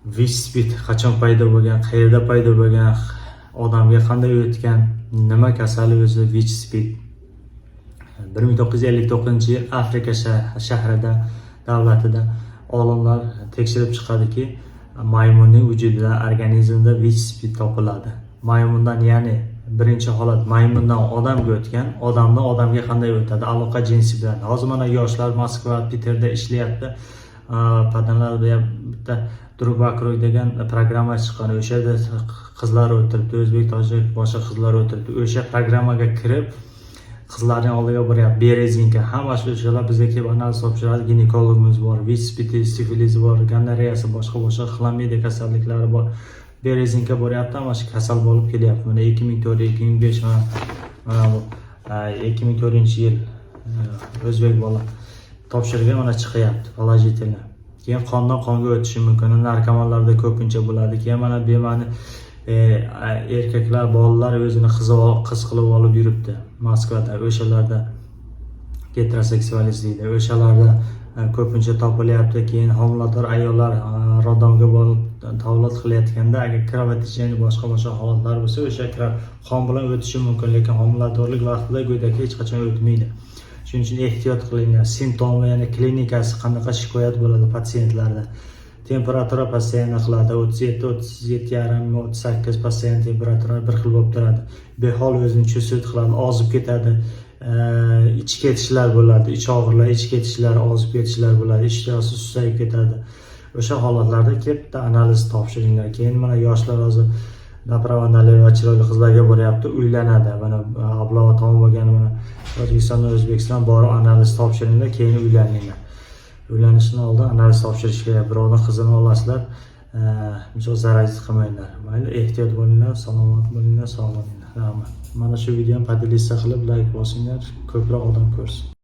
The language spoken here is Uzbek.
Wispit qachon paydo bo'lgan, qayerda paydo bo'lgan, odamga qanday o'tgan, nima kasali o'zi Wispit? 1959-yil Afrika shahrida, davlatida olimlar tekshirib chiqadiki, maymunning vujudidan, organizmida Wispit topiladi. Maymundan, ya'ni birinchi holat maymundan odamga o'tgan, odamdan odamga qanday o'tadi, aloqa jinsi bilan. Hozir mana yoshlar Moskva, Peterda ishlayapti. Padanlarda bitta Drubakroy degan programma chiqqan. O'sha yerda qizlar o'tiribdi, o'zbek, tojik, boshqa qizlar o'tiribdi. O'sha programmaga kirib qizlarning oldiga boryapti. Berezinka, hammasi o'shalar bizga kelib analiz topshiradi. Ginekologimiz bor, Wispit, sifilis bor, gonoreyasi, boshqa chlamydia kasalliklari bor. Berezinka boryapti, mana shu kasal bo'lib kelyapti. Mana 2004-2005 mana bu 2004-yil o'zbek bola topshirgan, mana chiqyapti положительно. Keyin qondan qonga o'tishi mumkin. Narkomanlarda ko'pincha bo'ladi. Keyin mana bemani erkaklar, bolalar o'zini qiz qilib olib yuribdi Moskvada. O'shalarda heteroseksualist deydi. O'shalarda ko'pincha topilyapti. Keyin homilador ayollar rodonga borib tavlat qilayotganda agar kровотечение boshqa holatlar bo'lsa, o'sha qon bilan o'tishi mumkin, lekin homiladorlik vaqtida go'dakka hech qachon o'tmaydi. Shuning uchun ehtiyot qilinglar. Simptomlar, ya'ni klinikasi qanaqa shikoyat bo'ladi patsientlarda. Temperatura pasayana qiladi, 37, 37,5, 38 pasayana temperatura bir xil bo'lib turadi. Behol o'zini chusut qiladi, ozib ketadi. Ich ketishlar bo'ladi, ich og'irlar, ich ketishlar, ozib ketishlar bo'ladi, ishtahosi susayib ketadi. O'sha holatlarda bitta analiz topshiringlar. Keyin mana yoshlar hozir направо налево chiroyli qizlarga boryapti, uylanadi. Mana ablava tomon bo'lgan, mana Tojikistondan O'zbekiston borib analiz topshiringlar, keyin uylaninglar. Uylanishdan oldin analiz topshirish kerak. Birovning qizini olasizlar, uncha zarar qilmanglar. Mayli, ehtiyot bo'linglar, salomat bo'linglar, sog' bo'linglar. Rahmat. Mana shu videoni podelitsiya qilib, like bosinglar, ko'proq odam ko'rsin.